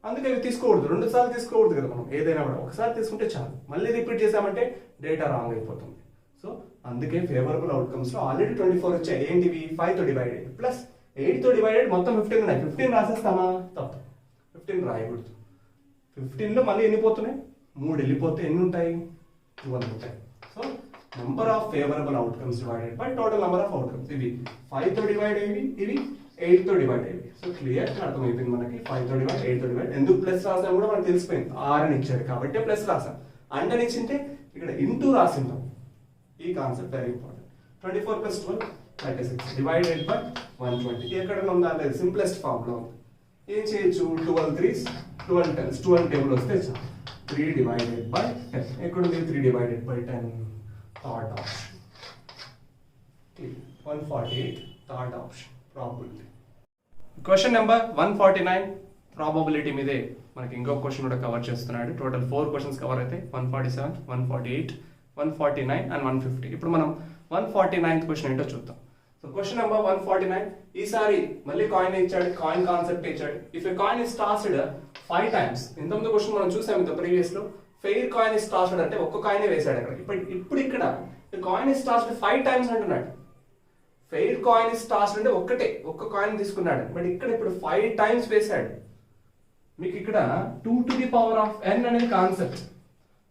అందుకే ఇవి తీసుకోకూడదు, 2 సార్లు తీసుకోకూడదు కదా. మనం ఏదైనా కూడా ఒకసారి తీసుకుంటే చాలు, మళ్ళీ రిపీట్ చేసామంటే డేటా రాంగ్ అయిపోతుంది. సో అందుకే ఫేవరబుల్ అవుట్కమ్స్ లో ఆల్రెడీ 24 వచ్చాయి. ఏంటివి? 5 తో డివైడ్ అయ్యి ప్లస్ 8 తో డివైడెడ్ మొత్తం 15 ఉన్నాయి. 15 రాసేస్తామా? తప్పు. 15 రాయకూడదు. 15లో మళ్ళీ ఎన్ని పోతున్నాయి? 3 వెళ్ళిపోతే ఎన్ని ఉంటాయి? 12 ఉంటాయి. So number of favourable outcomes divided by total number of outcomes. ఇవి 5 తో డివైడ్ అయ్యి, ఇవి 8 తో డివైడ్ అయ్యి. సో క్లియర్ అర్థమైపోయింది మనకి. 5 తో డివైడ్, 8 తో డివైడ్. ఎందుకు ప్లస్ రాసాం కూడా మనకు తెలిసిపోయింది. 6 అని ఇచ్చాడు కాబట్టి ప్లస్ రాసాం. అండ్ అని ఇచ్చింటే ఇక్కడ ఇంటూ రాసిందాం. ఈ concept very important. 24 + 12 36 divided by 120. ఎక్కడ ఉందా? లేదు, సింప్లెస్ట్ ఫామ్ లో ఉంది. ఏం చేయొచ్చు? 12 3s 12 10s 12 టేబుల్ వస్తే 3 డివైడెడ్ బై 10. ఎక్కడ ఉంది? 3 divided by 10. Third option. 148 third option probability. Question number 149 probability మీదే మనకి ఇంకో క్వశ్చన్ కూడా కవర్ చేస్తున్నాడు. టోటల్ 4 క్వశ్చన్స్ కవర్ అయితే 147, 148, 149 అండ్ 150. ఇప్పుడు మనం 149th క్వశ్చన్ ఏంటో చూద్దాం. So question number 149. ఈసారి మళ్ళీ కాయిన్ ఇచ్చాడు, కాయిన్ కాన్సెప్ట్ ఇచ్చాడు. If a coin is tossed 5 times. ఇంతకుముందు క్వశ్చన్ మనం చూసాం ఇంత ప్రీవియస్ లో. ఫెయిర్ కాయిన్ ఇస్ టాస్డ్ అంటే ఒక్క కాయిన్ వేసాడు అక్కడ. ఇప్పుడు ఇక్కడ కాయిన్ ఇస్ టాస్డ్ 5 times అంటున్నాడు. ఫెయిర్ కాయిన్ ఇస్ టాస్డ్ అంటే ఒక్క కాయిన్ తీసుకున్నాడు. బట్ ఇక్కడ ఇప్పుడు 5 times వేసాడు. మీకు ఇక్కడ 2 to the power of n అనేది కాన్సెప్ట్.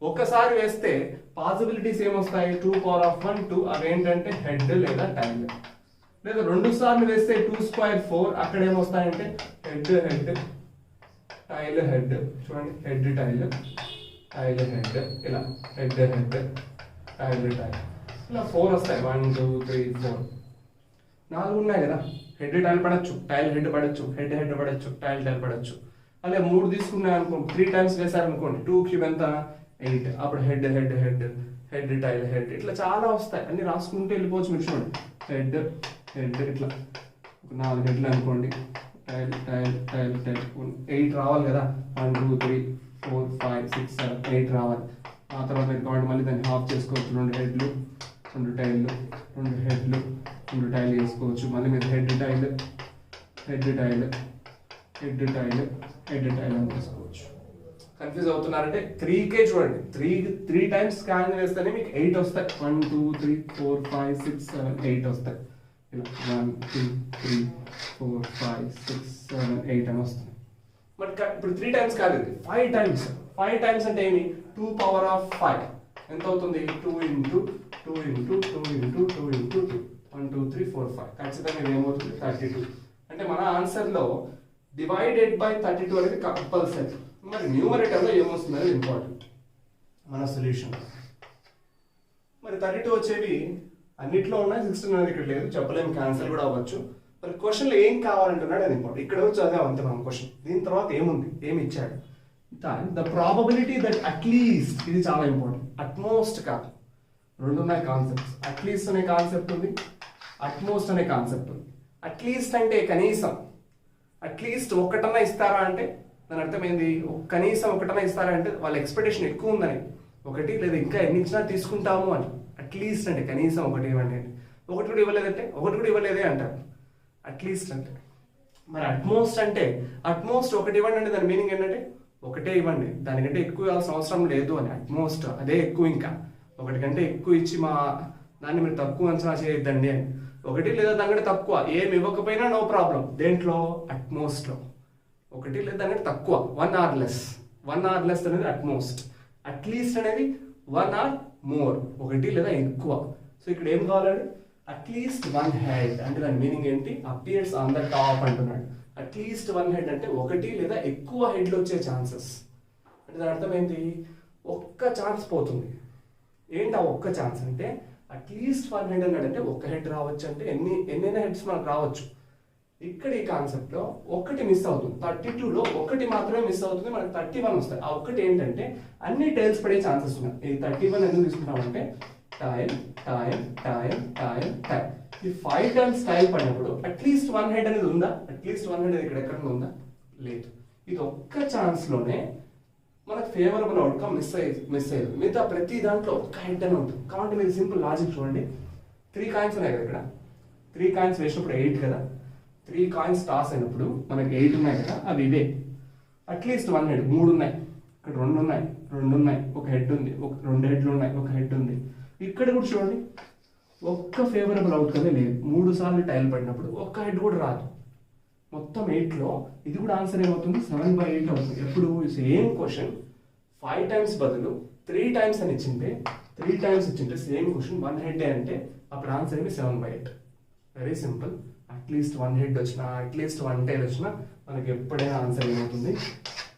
ఒక్కసారి వేస్తే పాసిబిలిటీస్ ఏమొస్తాయి? 2 power of 1 2. అవి ఏంటంటే హెడ్ లేదా టైల్. లేదా 2 సార్లు వేస్తే 2 square 4. అక్కడ ఏమొస్తాయంటే హెడ్ టైల్ హెడ్. చూడండి, హెడ్ టైల్ టైల్ హెడ్, ఇలా హెడ్ టైల్ ఇలా 4 వస్తాయి. 1 2 3 4 4 ఉన్నాయి కదా. హెడ్ టైల్ పడచ్చు, టైల్ హెడ్ పడచ్చు, హెడ్ పడచ్చు, టైల్ పడచ్చు. అలా 3 తీసుకున్నాయి అనుకోండి, 3 times వేసారనుకోండి, 2 క్యూబ్ ఎంత? 8. అప్పుడు హెడ్ టైల్ హెడ్ ఇట్లా చాలా వస్తాయి. అన్ని రాసుకుంటూ వెళ్ళిపోవచ్చు. మీరు చూడండి, హెడ్ ఇట్లా 4 హెడ్లు అనుకోండి. టైల్ 8 రావాలి కదా. 1 2 3 4 5 6 7 8 రావాలి. ఆ తర్వాత మీరు కావాలి మళ్ళీ దాన్ని హాఫ్ చేసుకోవచ్చు. 2 హెడ్లు 2 టైళ్ళు 2 హెడ్లు 2 టైల్ వేసుకోవచ్చు. మళ్ళీ మీరు హెడ్ టైల్ అని తీసుకోవచ్చు. కన్ఫ్యూజ్ అవుతున్నారంటే 3K చూడండి, 3 times స్కాన్ వేస్తేనే మీకు 8 వస్తాయి. 1 2 3 4 5 6 7 8 వస్తాయి. ఇలా 1 2 3 4 5 6 7 8 అని వస్తుంది. బట్ ఇప్పుడు 3 times కాదు, ఇది 5 times. 5 times అంటే ఏమి? 2 power of 5 ఎంత అవుతుంది? 2 into 2 into 2 into 2 into 2 1 2 3 4 5. ఖచ్చితంగా ఇది ఏమవుతుంది? 32. అంటే మన ఆన్సర్లో డివైడెడ్ బై 32 అనేది కంపల్సరీ. మరి న్యూమరేటర్లో ఏమొస్తుంది అనేది ఇంపార్టెంట్ మన సొల్యూషన్. మరి 32 వచ్చేవి అన్నిట్లో ఉన్నాయి, 16 అనేది ఇక్కడ లేదు. చెప్పలేము, క్యాన్సల్ కూడా అవ్వచ్చు. మరి క్వశ్చన్లో ఏం కావాలంటున్నాడు అది ఇంపార్టెంట్. ఇక్కడ వచ్చి చదివాం అంతే మనం క్వశ్చన్. దీని తర్వాత ఏముంది, ఏమి ఇచ్చాడు? ద ప్రాబబిలిటీ దట్ అట్లీస్ట్, ఇది చాలా ఇంపార్టెంట్. అట్మోస్ట్ కాదు, 2 ఉన్నాయి కాన్సెప్ట్స్. అట్లీస్ట్ అనే కాన్సెప్ట్ ఉంది, అట్మోస్ట్ అనే కాన్సెప్ట్ ఉంది. అట్లీస్ట్ అంటే కనీసం, అట్లీస్ట్ ఒకటన్నా ఇస్తారా అంటే దాని అర్థమైంది కనీసం ఒకటన్నా ఇస్తారా అంటే వాళ్ళ ఎక్స్పెక్టేషన్ ఎక్కువ ఉందని, 1 లేదా ఇంకా ఎన్ని ఇచ్చినా తీసుకుంటాము అని. అట్లీస్ట్ అంటే కనీసం 1 ఇవ్వండి. 1 కూడా ఇవ్వలేదంటే 1 కూడా ఇవ్వలేదే అంటారు అట్లీస్ట్ అంటే. మరి అట్మోస్ట్ అంటే అట్మోస్ట్ 1 ఇవ్వండి అంటే దాని మీనింగ్ ఏంటంటే 1 ఇవ్వండి, దానికంటే ఎక్కువ ఇవ్వాల్సిన అవసరం లేదు అని. అట్మోస్ట్ అదే ఎక్కువ, ఇంకా 1 కంటే ఎక్కువ ఇచ్చి మా దాన్ని మీరు తక్కువ అంచనా చేయొద్దండి అని. 1 లేదా దానికంటే తక్కువ ఏమి ఇవ్వకపోయినా నో ప్రాబ్లం. దేంట్లో? అట్మోస్ట్లో. 1 లేదా దానికంటే తక్కువ, 1 or less. 1 or less అనేది అట్మోస్ట్. అట్లీస్ట్ అనేది 1 or more, 1 లేదా ఎక్కువ. సో ఇక్కడ ఏం కావాలండి? అట్లీస్ట్ 1 head అంటే దాని మీనింగ్ ఏంటి? అపియర్స్ ఆన్ ద టాప్ అంటున్నాడు. అట్లీస్ట్ 1 head అంటే 1 లేదా ఎక్కువ హెడ్లు వచ్చే ఛాన్సెస్. అంటే దాని అర్థం ఏంటి? ఒక్క ఛాన్స్ పోతుంది. ఏంటి ఆ ఒక్క ఛాన్స్ అంటే? అట్లీస్ట్ 1 head అన్నాడు అంటే 1 head రావచ్చు అంటే ఎన్నైనా హెడ్స్ మనకు రావచ్చు. ఇక్కడ ఈ కాన్సెప్ట్లో 1 మిస్ అవుతుంది. 32లో 1 మాత్రమే మిస్ అవుతుంది, మనకు 31 వస్తాయి. ఆ 1 ఏంటంటే అన్ని టైల్స్ పడే ఛాన్సెస్ ఉన్నాయి. ఈ 31 ఎందుకు తీసుకుంటామంటే tail tail tail tail tail. ఈ 5 times టైల్ పడినప్పుడు అట్లీస్ట్ 1 head అనేది ఉందా? అట్లీస్ట్ 1 head అనేది ఇక్కడ ఎక్కడ ఉందా? లేదు. ఇది ఒక్క ఛాన్స్లోనే మనకు ఫేవరబుల్ అవుట్కమ్ మిస్ అయ్యేది. మిగతా ప్రతి దాంట్లో 1 head అని ఉంటుంది. కాబట్టి మీరు సింపుల్ లాజిక్ చూడండి. 3 coins ఉన్నాయి కదా, ఇక్కడ 3 coins వేసినప్పుడు 8 కదా. 3 coins టాస్ అయినప్పుడు మనకి 8 ఉన్నాయి కదా, అవి ఇవే. అట్లీస్ట్ 1 head 3 ఉన్నాయి, ఇక్కడ 2 ఉన్నాయి, 2 ఉన్నాయి, 1 head ఉంది, 2 headలు ఉన్నాయి, 1 head ఉంది. ఇక్కడ కూడా చూడండి ఒక్క ఫేవరబుల్ అవుట్కమే లేదు. 3 సార్లు టైల్ పడినప్పుడు 1 head కూడా రాదు. మొత్తం 8లో ఇది కూడా ఆన్సర్ ఏమవుతుంది 7/8 అవుతుంది. ఎప్పుడు సేమ్ క్వశ్చన్ 5 టైమ్స్ బదులు 3 టైమ్స్ అని ఇచ్చింటే 3 టైమ్స్ ఇచ్చింటే సేమ్ క్వశ్చన్ 1 హెడ్ అంటే అప్పుడు ఆన్సర్ ఏమి 7/8. Very simple. అట్లీస్ట్ 1 హెడ్ వచ్చినా అట్లీస్ట్ 1 టైల్ వచ్చినా మనకి ఎప్పుడైనా ఆన్సర్ ఏమవుతుంది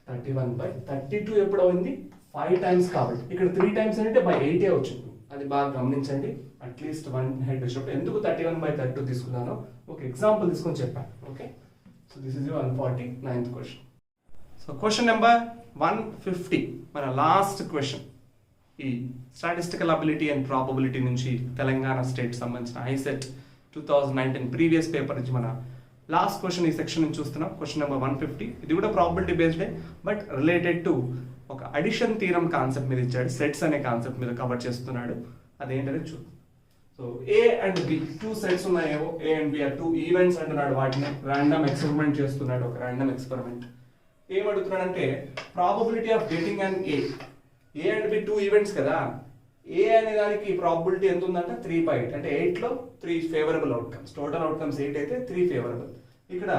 31/32. ఎప్పుడు అయింది 5 టైమ్స్ కాబట్టి. ఇక్కడ 3 టైమ్స్ అంటే బై 8 వచ్చింది. అది బాగా గమనించండి. అట్లీస్ట్ 1 హెడ్ వచ్చినప్పుడు ఎందుకు 31/32 తీసుకున్నానో ఒక ఎగ్జాంపుల్ తీసుకొని చెప్పాను. Okay, so this is your 149th question. So question number 150 మన లాస్ట్ క్వశ్చన్. ఈ స్టాటిస్టికల్ అబిలిటీ అండ్ ప్రాబబిలిటీ నుంచి తెలంగాణ స్టేట్ సంబంధించిన ఐసెట్ 2019 ప్రీవియస్ పేపర్ నుంచి మన లాస్ట్ క్వశ్చన్ ఈ సెక్షన్ నుంచి చూస్తున్నాం. Question number 150. ఇది కూడా ప్రాబబిలిటీ బేస్డే బట్ రిలేటెడ్ టు ఒక అడిషన్ థీరం కాన్సెప్ట్ మీద ఇచ్చాడు. సెట్స్ అనే కాన్సెప్ట్ మీద కవర్ చేస్తున్నాడు. అదేంటనే చూద్దాం. So A and B 2 sets ఉన్నాయేమో. ఏ అండ్ బి 2 ఈవెంట్స్ అంటున్నాడు. వాటిని ర్యాండమ్ ఎక్స్పెరిమెంట్ చేస్తున్నాడు. ఒక ర్యాండమ్ ఎక్స్పెరిమెంట్ ఏమడుగుతున్నాడంటే probability of getting and A and B 2 events కదా. ఏ అనే దానికి ప్రాబబిలిటీ ఎంత ఉందంటే 3/8. అంటే 8లో 3 ఫేవరబుల్ అవుట్కమ్స్. టోటల్ అవుట్కమ్స్ 8 అయితే 3 ఫేవరబుల్. ఇక్కడ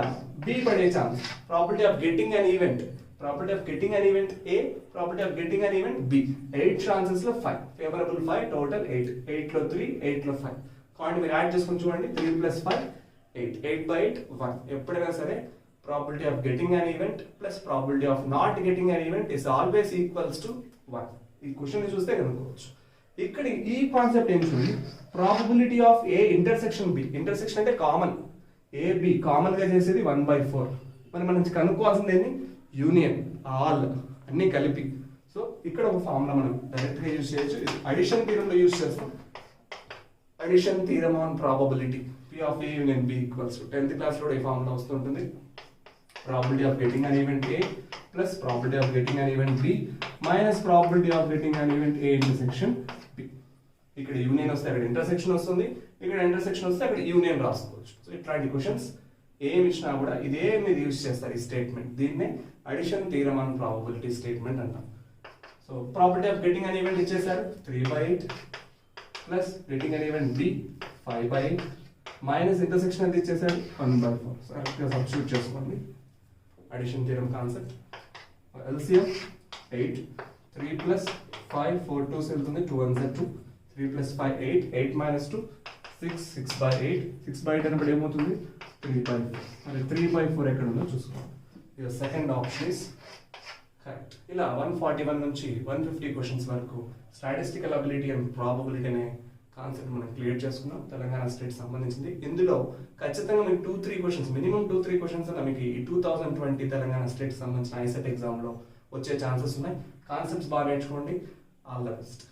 బి పడే chance probability of getting an event. Probability of getting an event A, probability of getting an event B. 8 chances లో 5 ఫేవరబుల్ 5 టోటల్ 8. 8లో 3 8లో 5 కాండి మీరు యాడ్ చేసుకొని చూడండి. 3 + 5 8. 8/8 1. ఎప్పుడైనా సరే probability of getting an event plus probability of not getting an event is always equals to 1. ఈ question ని చూస్తే కనుక్కోవచ్చు. ఇక్కడ ఈ కాన్సెప్ట్ ఏం చూడండి. Probability of A intersection B. Intersection అంటే కామన్. ఏ బి కామన్ గా చేసేది 1/4. మనం కనుక్కోవాల్సింది ఏంటి యూనియన్ ఆల్ అన్ని కలిపి. సో ఇక్కడ ఒక ఫార్ములా మనం డైరెక్ట్ గా యూజ్ చేయొచ్చు. అడిషన్ థీరం లో యూజ్ చేస్తాం. Addition theorem on probability P of A union B equals to 10th class లో ఈ ఫార్ములా వస్తుంటుంది. Probability of getting an event A plus probability of getting an event B minus probability of getting an event A intersection B. ఇక్కడ union వస్తే అక్కడ intersection వస్తుంది. ఇక్కడ intersection వస్తే అక్కడ యూనియన్ రాసుకోవచ్చు. సో ఇట్లాంటి క్వశ్చన్స్ ఏమి ఇచ్చినా కూడా ఇదే మీరు యూజ్ చేస్తారు ఈ స్టేట్మెంట్. దీన్నే addition theorem on probability statement అంటాం. So probability of getting an event ఇచ్చేసారు 3/8 plus getting an event B 5/8 minus intersection ఎంత ఇచ్చేసారు 1/4. సో కరెక్ట్గా సబ్స్టిట్యూట్ చేసుకోండి. Addition theorem concept. LCM 8 3 + 5 4 2s వెళ్తుంది 2 1s 2 3 + 5 8 8 - 2 6 6/8 6/8 అనేప్పుడు ఏమవుతుంది 3/4. మరి 3/4 ఎక్కడ ఉందో చూసుకోండి. Your second option is correct. ఇలా 141 నుంచి 150 క్వశ్చన్స్ వరకు స్టాటిస్టికల్ అబిలిటీ అండ్ ప్రాబబిలిటీ అనే కాన్సెప్ట్ మనం క్లియర్ చేసుకున్నాం. తెలంగాణ స్టేట్ సంబంధించింది. ఇందులో ఖచ్చితంగా మీకు 2-3 క్వశ్చన్స్ మినిమం 2-3 క్వశ్చన్స్ అన్న మీకు ఈ 2020 తెలంగాణ స్టేట్ సంబంధించిన ఐసెట్ ఎగ్జామ్ లో వచ్చే ఛాన్సెస్ ఉన్నాయి. కాన్సెప్ట్స్ బాగా నేర్చుకోండి. All the best.